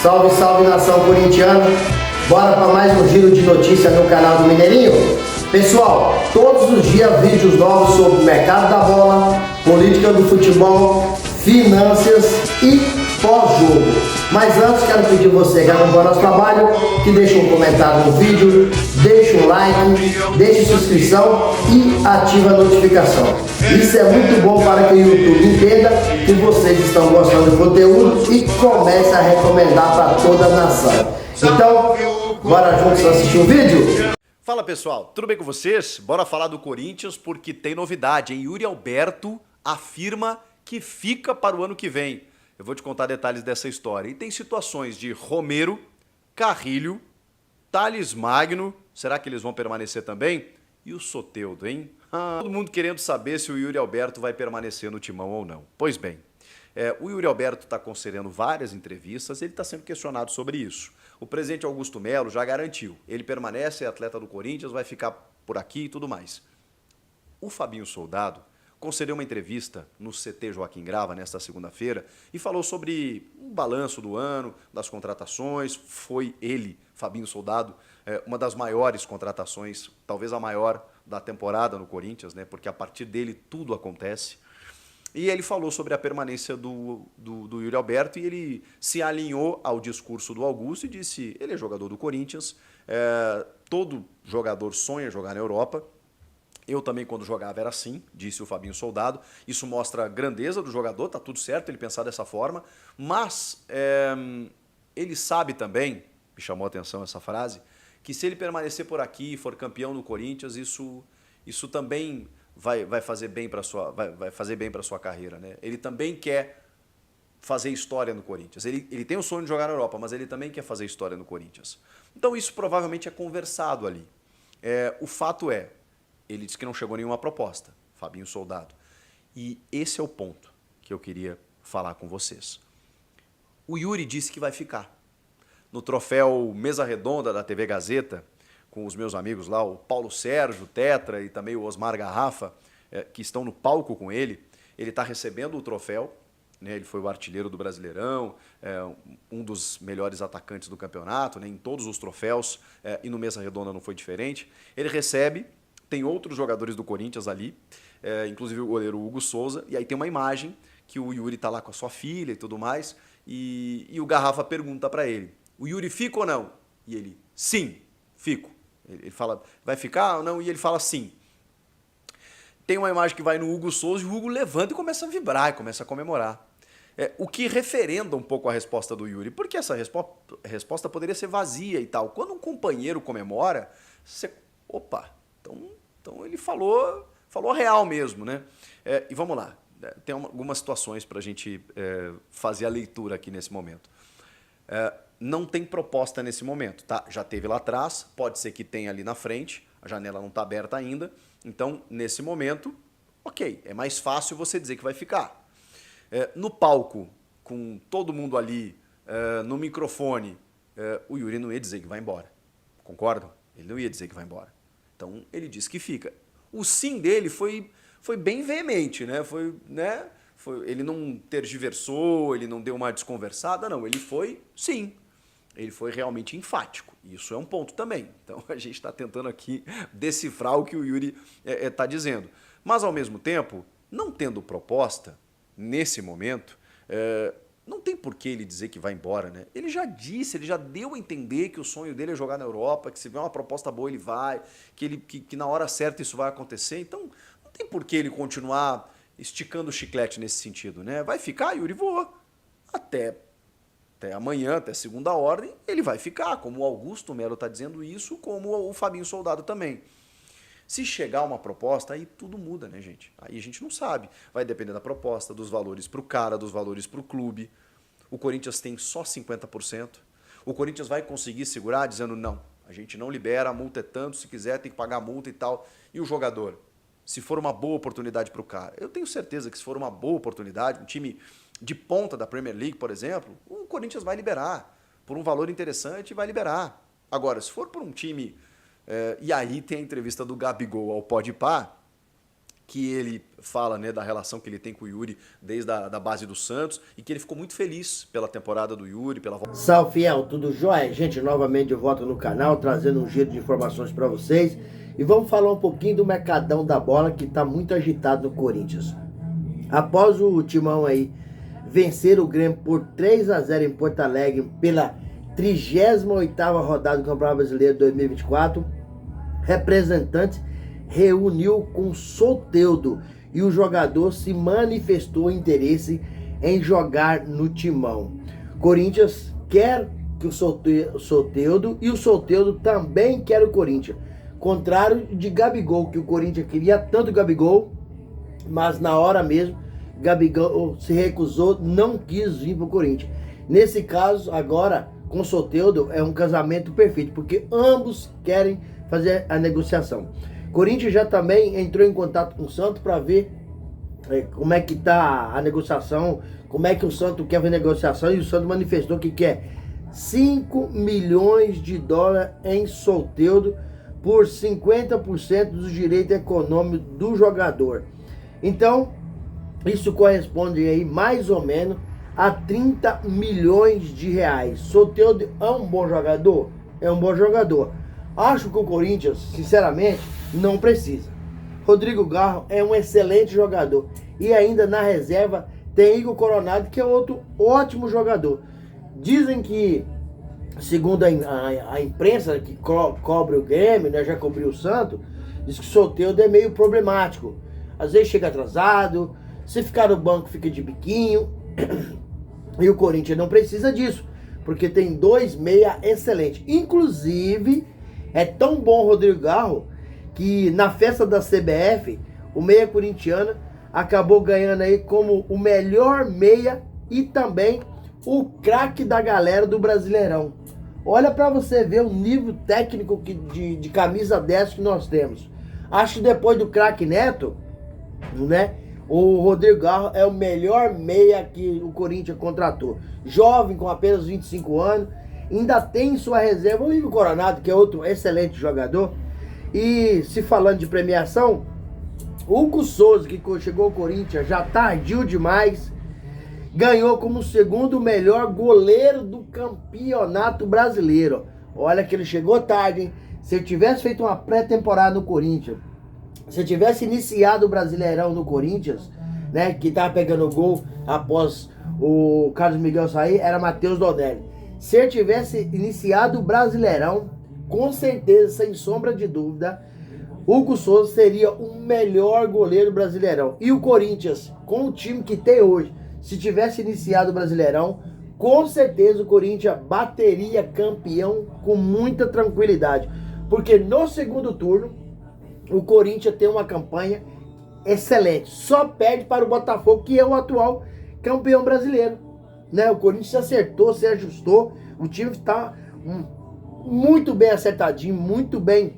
Salve, salve nação corintiana! Bora para mais um giro de notícias no canal do Mineirinho? Pessoal, todos os dias vídeos novos sobre o mercado da bola, política do futebol, finanças e pós-jogo. Mas antes quero pedir você que acompanha nosso trabalho, que deixe um comentário no vídeo, deixe um like, deixe sua inscrição e ative a notificação. Isso é muito bom para que o YouTube entenda que vocês estão gostando do conteúdo e comece a recomendar para toda a nação. Então, bora juntos assistir o vídeo? Fala pessoal, tudo bem com vocês? Bora falar do Corinthians porque tem novidade, hein? Yuri Alberto afirma que fica para o ano que vem. Eu vou te contar detalhes dessa história. E tem situações de Romero, Carrilho, Thales Magno, será que eles vão permanecer também? E o Soteldo, hein? Todo mundo querendo saber se o Yuri Alberto vai permanecer no timão ou não. Pois bem, o Yuri Alberto está concedendo várias entrevistas, ele está sendo questionado sobre isso. O presidente Augusto Melo já garantiu, ele permanece, é atleta do Corinthians, vai ficar por aqui e tudo mais. O Fabinho Soldado concedeu uma entrevista no CT Joaquim Grava nesta segunda-feira e falou sobre um balanço do ano, das contratações. Foi ele, Fabinho Soldado, uma das maiores contratações, talvez a maior da temporada no Corinthians, né? Porque a partir dele tudo acontece. E ele falou sobre a permanência do Yuri Alberto e ele se alinhou ao discurso do Augusto e disse, ele é jogador do Corinthians, todo jogador sonha jogar na Europa. Eu também, quando jogava, era assim, disse o Fabinho Soldado. Isso mostra a grandeza do jogador, tá tudo certo ele pensar dessa forma. Mas ele sabe também, me chamou a atenção essa frase, que se ele permanecer por aqui e for campeão no Corinthians, isso também vai fazer bem para sua carreira, né? Ele também quer fazer história no Corinthians. Ele tem o sonho de jogar na Europa, mas ele também quer fazer história no Corinthians. Então isso provavelmente é conversado ali. O fato é, ele disse que não chegou nenhuma proposta, Fabinho Soldado. E esse é o ponto que eu queria falar com vocês. O Yuri disse que vai ficar. No troféu Mesa Redonda da TV Gazeta, com os meus amigos lá, o Paulo Sérgio, o Tetra e também o Osmar Garrafa, que estão no palco com ele, ele está recebendo o troféu, né? Ele foi o artilheiro do Brasileirão, um dos melhores atacantes do campeonato, né? Em todos os troféus, e no Mesa Redonda não foi diferente. Ele recebe. Tem outros jogadores do Corinthians ali, inclusive o goleiro Hugo Souza, e aí tem uma imagem que o Yuri está lá com a sua filha e tudo mais, e o Garrafa pergunta para ele, o Yuri fica ou não? E ele, sim, fico. Ele fala, vai ficar ou não? E ele fala, sim. Tem uma imagem que vai no Hugo Souza e o Hugo levanta e começa a vibrar, e começa a comemorar. O que referenda um pouco a resposta do Yuri, porque essa resposta poderia ser vazia e tal. Quando um companheiro comemora, você, opa, então ele falou real mesmo, né? E vamos lá, tem algumas situações para a gente fazer a leitura aqui nesse momento. Não tem proposta nesse momento, tá? Já teve lá atrás, pode ser que tenha ali na frente, a janela não está aberta ainda, então nesse momento, ok, é mais fácil você dizer que vai ficar. No palco, com todo mundo ali, no microfone, o Yuri não ia dizer que vai embora, concordam? Ele não ia dizer que vai embora. Então, ele disse que fica. O sim dele foi bem veemente, né? Ele não tergiversou, ele não deu uma desconversada, não. Ele foi sim. Ele foi realmente enfático. Isso é um ponto também. Então, a gente está tentando aqui decifrar o que o Yuri está dizendo. Mas, ao mesmo tempo, não tendo proposta, nesse momento, não tem por que ele dizer que vai embora, né? Ele já disse, ele já deu a entender que o sonho dele é jogar na Europa, que se vier uma proposta boa ele vai, que na hora certa isso vai acontecer. Então, não tem por que ele continuar esticando o chiclete nesse sentido, né? Vai ficar, Yuri, voa. Até amanhã, até segunda ordem, ele vai ficar, como o Augusto Melo está dizendo isso, como o Fabinho Soldado também. Se chegar uma proposta, aí tudo muda, né, gente? Aí a gente não sabe. Vai depender da proposta, dos valores para o cara, dos valores para o clube. O Corinthians tem só 50%. O Corinthians vai conseguir segurar dizendo, não, a gente não libera, a multa é tanto, se quiser tem que pagar a multa e tal. E o jogador? Se for uma boa oportunidade para o cara. Eu tenho certeza que se for uma boa oportunidade, um time de ponta da Premier League, por exemplo, o Corinthians vai liberar. Por um valor interessante, vai liberar. Agora, se for por um time... e aí tem a entrevista do Gabigol ao Podpah, que ele fala, né, da relação que ele tem com o Yuri desde a base do Santos e que ele ficou muito feliz pela temporada do Yuri, pela volta. Salve, fiel, tudo jóia? Gente, novamente de volta no canal, trazendo um giro de informações para vocês. E vamos falar um pouquinho do mercadão da bola que está muito agitado no Corinthians. Após o Timão aí vencer o Grêmio por 3-0 em Porto Alegre pela 38ª rodada do Campeonato Brasileiro 2024, representante reuniu com Soteldo e o jogador se manifestou interesse em jogar no Timão. Corinthians quer que o Soteldo e o Soteldo também quer o Corinthians. Contrário de Gabigol, que o Corinthians queria tanto o Gabigol, mas na hora mesmo Gabigol se recusou, não quis vir para o Corinthians. Nesse caso, agora com o Soteldo é um casamento perfeito, porque ambos querem fazer a negociação. Corinthians já também entrou em contato com o Santos para ver como é que tá a negociação, como é que o Santos quer ver a negociação, e o Santos manifestou que quer 5 milhões de dólares em Soteldo por 50% dos direitos econômicos do jogador. Então, isso corresponde aí mais ou menos a 30 milhões de reais. Soteldo é um bom jogador? É um bom jogador. Acho que o Corinthians, sinceramente, não precisa. Rodrigo Garro é um excelente jogador. E ainda na reserva tem Igor Coronado, que é outro ótimo jogador. Dizem que, segundo a imprensa que cobre o Grêmio, né, já cobriu o Santos, diz que o Soteldo é meio problemático. Às vezes chega atrasado, se ficar no banco fica de biquinho. E o Corinthians não precisa disso, porque tem 2 meia excelentes. Inclusive, é tão bom o Rodrigo Garro que na festa da CBF, o meia corintiano acabou ganhando aí como o melhor meia e também o craque da galera do Brasileirão. Olha para você ver o nível técnico de camisa 10 que nós temos. Acho que depois do craque Neto, né, o Rodrigo Garro é o melhor meia que o Corinthians contratou. Jovem, com apenas 25 anos. Ainda tem em sua reserva o Igor Coronado, que é outro excelente jogador. E se falando de premiação, o Hugo Souza, que chegou ao Corinthians já tardio demais, ganhou como o segundo melhor goleiro do campeonato brasileiro. Olha que ele chegou tarde, hein? Se ele tivesse feito uma pré-temporada no Corinthians, se ele tivesse iniciado o Brasileirão no Corinthians, né, que tava pegando gol após o Carlos Miguel sair, era Matheus Donelli. Se ele tivesse iniciado o Brasileirão, com certeza, sem sombra de dúvida, Hugo Souza seria o melhor goleiro brasileirão. E o Corinthians, com o time que tem hoje, se tivesse iniciado o Brasileirão, com certeza o Corinthians bateria campeão com muita tranquilidade. Porque no segundo turno, o Corinthians tem uma campanha excelente. Só perde para o Botafogo, que é o atual campeão brasileiro. Né? O Corinthians se acertou, se ajustou. O time está muito bem acertadinho, muito bem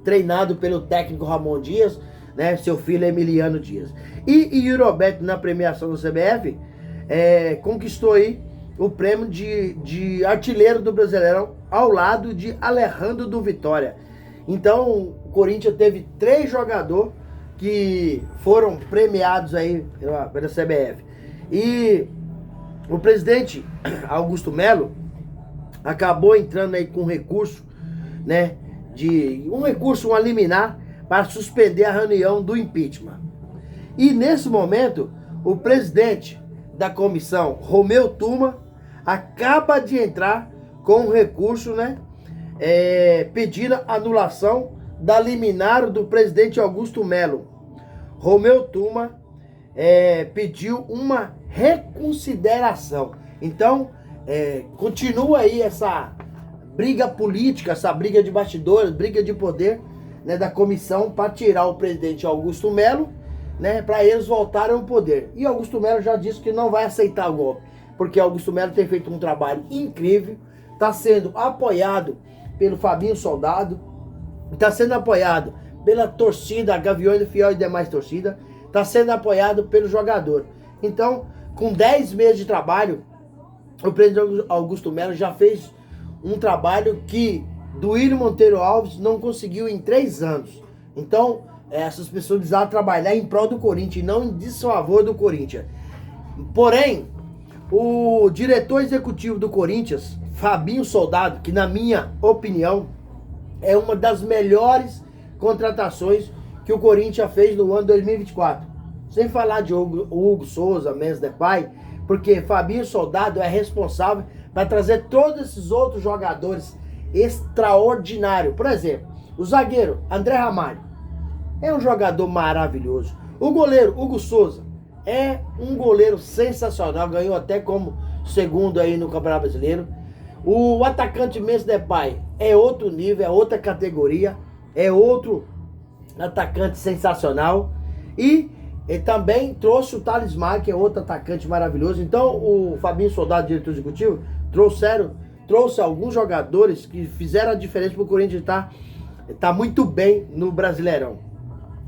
treinado pelo técnico Ramon Dias, né? Seu filho Emiliano Dias. E Yuri Alberto, na premiação do CBF, conquistou aí o prêmio de artilheiro do Brasileirão ao lado de Alejandro do Vitória. Então, o Corinthians teve 3 jogadores que foram premiados aí pela CBF. E o presidente Augusto Melo acabou entrando aí com um recurso, né, uma liminar para suspender a reunião do impeachment. E nesse momento, o presidente da comissão, Romeu Tuma, acaba de entrar com um recurso, né, pedindo anulação da liminar do presidente Augusto Melo. Romeu Tuma pediu uma reconsideração. Então, continua aí essa briga política, essa briga de bastidores, briga de poder, né, da comissão para tirar o presidente Augusto Melo, né, para eles voltarem ao poder. E Augusto Melo já disse que não vai aceitar o golpe, porque Augusto Melo tem feito um trabalho incrível, está sendo apoiado pelo Fabinho Soldado, está sendo apoiado pela torcida, Gaviões do Fiel e demais torcidas, está sendo apoiado pelo jogador. Então, com 10 meses de trabalho, o presidente Augusto Melo já fez um trabalho que Duílio Monteiro Alves não conseguiu em 3 anos. Então, essas pessoas precisavam trabalhar em prol do Corinthians e não em desfavor do Corinthians. Porém, o diretor executivo do Corinthians, Fabinho Soldado, que na minha opinião é uma das melhores contratações que o Corinthians fez no ano 2024. Sem falar de Hugo Souza, Memphis Depay, porque Fabinho Soldado é responsável para trazer todos esses outros jogadores extraordinários. Por exemplo, o zagueiro André Ramalho é um jogador maravilhoso. O goleiro Hugo Souza é um goleiro sensacional, ganhou até como segundo aí no Campeonato Brasileiro. O atacante Memphis Depay é outro nível, é outra categoria, é outro atacante sensacional. E ele também trouxe o Thales Magno, que é outro atacante maravilhoso. Então o Fabinho Soldado, diretor executivo, trouxe alguns jogadores que fizeram a diferença para o Corinthians tá muito bem no Brasileirão.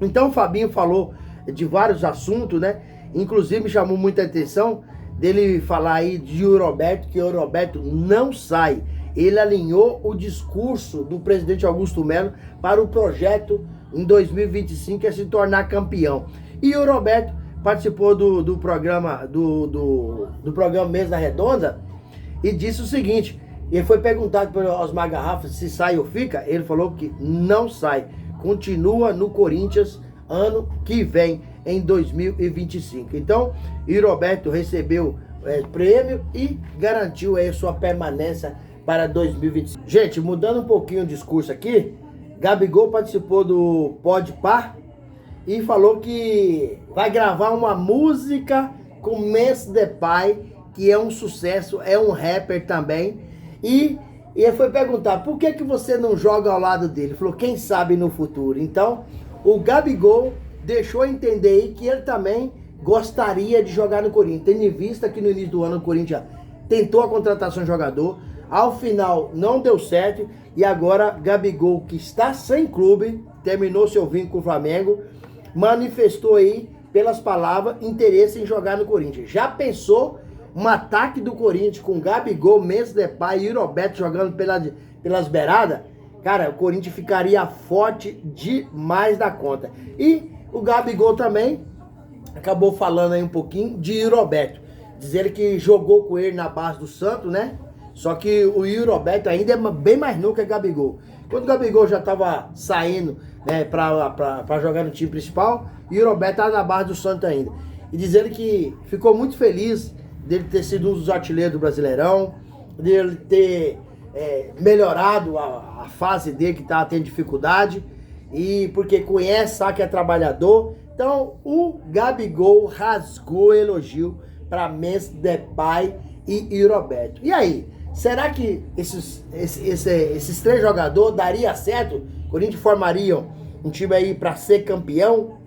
Então o Fabinho falou de vários assuntos, né? Inclusive me chamou muita atenção dele falar aí de Roberto, que o Roberto não sai. Ele alinhou o discurso do presidente Augusto Melo para o projeto em 2025, que é se tornar campeão. E o Roberto participou do programa do programa Mesa Redonda e disse o seguinte: ele foi perguntado por Osmar Garrafa se sai ou fica. Ele falou que não sai, continua no Corinthians ano que vem, em 2025. Então, o Roberto recebeu prêmio e garantiu aí sua permanência para 2025. Gente, mudando um pouquinho o discurso aqui, Gabigol participou do Podpah e falou que vai gravar uma música com Memphis Depay, que é um sucesso, é um rapper também. E ele foi perguntar, por que você não joga ao lado dele? Ele falou, quem sabe no futuro. Então, o Gabigol deixou entender aí que ele também gostaria de jogar no Corinthians. Tendo em vista que no início do ano o Corinthians tentou a contratação de jogador, ao final não deu certo, e agora Gabigol, que está sem clube, terminou seu vínculo com o Flamengo, manifestou aí, pelas palavras, interesse em jogar no Corinthians. Já pensou um ataque do Corinthians com Gabigol, Memphis Depay e Roberto jogando pelas beiradas? Cara, o Corinthians ficaria forte demais da conta. E o Gabigol também acabou falando aí um pouquinho de Roberto, dizendo que jogou com ele na base do Santos, né? Só que o Roberto ainda é bem mais novo que o Gabigol. Quando o Gabigol já estava saindo, né, pra jogar no time principal, e o Roberto estava na base do Santos ainda. E dizendo que ficou muito feliz dele ter sido um dos artilheiros do Brasileirão, dele ter melhorado a fase dele, que estava tendo dificuldade, e porque conhece, sabe que é trabalhador. Então o Gabigol rasgou elogio para Memphis Depay e Roberto. E aí, será que esses três jogadores daria certo? O Corinthians formaria um time aí para ser campeão?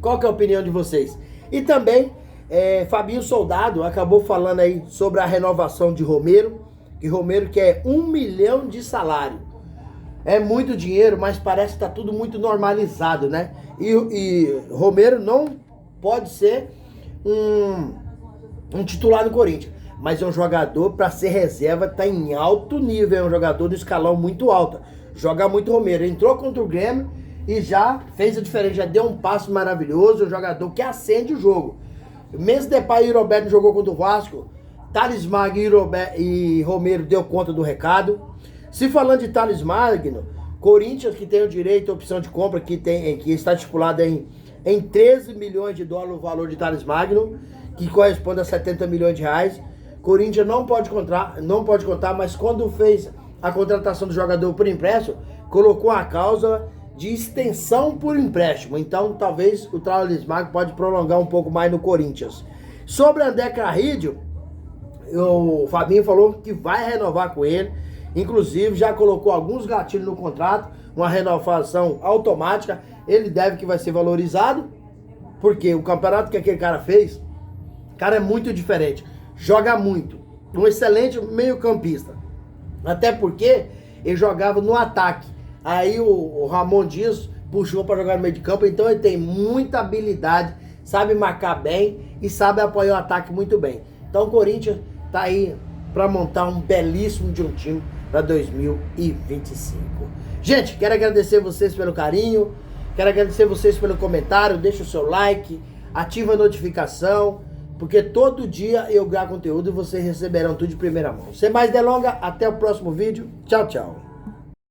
Qual que é a opinião de vocês? E também Fabinho Soldado acabou falando aí sobre a renovação de Romero, que Romero quer 1 milhão de salário. É muito dinheiro, mas parece que está tudo muito normalizado, né? E Romero não pode ser um titular no Corinthians, mas é um jogador para ser reserva, está em alto nível, é um jogador do escalão muito alto. Joga muito Romero, entrou contra o Grêmio e já fez a diferença, já deu um passo maravilhoso, um jogador que acende o jogo. Memphis Depay e Roberto jogou contra o Vasco, Thales Magno e Romero deu conta do recado. Se falando de Thales Magno, Corinthians, que tem o direito à opção de compra, que está estipulada em 13 milhões de dólares o valor de Thales Magno, que corresponde a 70 milhões de reais. Corinthians não pode contar, mas quando fez a contratação do jogador por empréstimo, colocou a cláusula de extensão por empréstimo. Então, talvez o Thales Magno pode prolongar um pouco mais no Corinthians. Sobre André Carrillo, o Fabinho falou que vai renovar com ele. Inclusive, já colocou alguns gatilhos no contrato, uma renovação automática. Ele deve que vai ser valorizado, porque o campeonato que aquele cara fez, cara, é muito diferente. Joga muito. Um excelente meio-campista. Até porque ele jogava no ataque. Aí o Ramon Dias puxou para jogar no meio de campo. Então ele tem muita habilidade, sabe marcar bem e sabe apoiar o ataque muito bem. Então o Corinthians tá aí para montar um belíssimo de um time para 2025. Gente, quero agradecer vocês pelo carinho. Quero agradecer vocês pelo comentário, deixa o seu like, ativa a notificação, porque todo dia eu gravo conteúdo e vocês receberão tudo de primeira mão. Sem mais delongas, até o próximo vídeo. Tchau, tchau.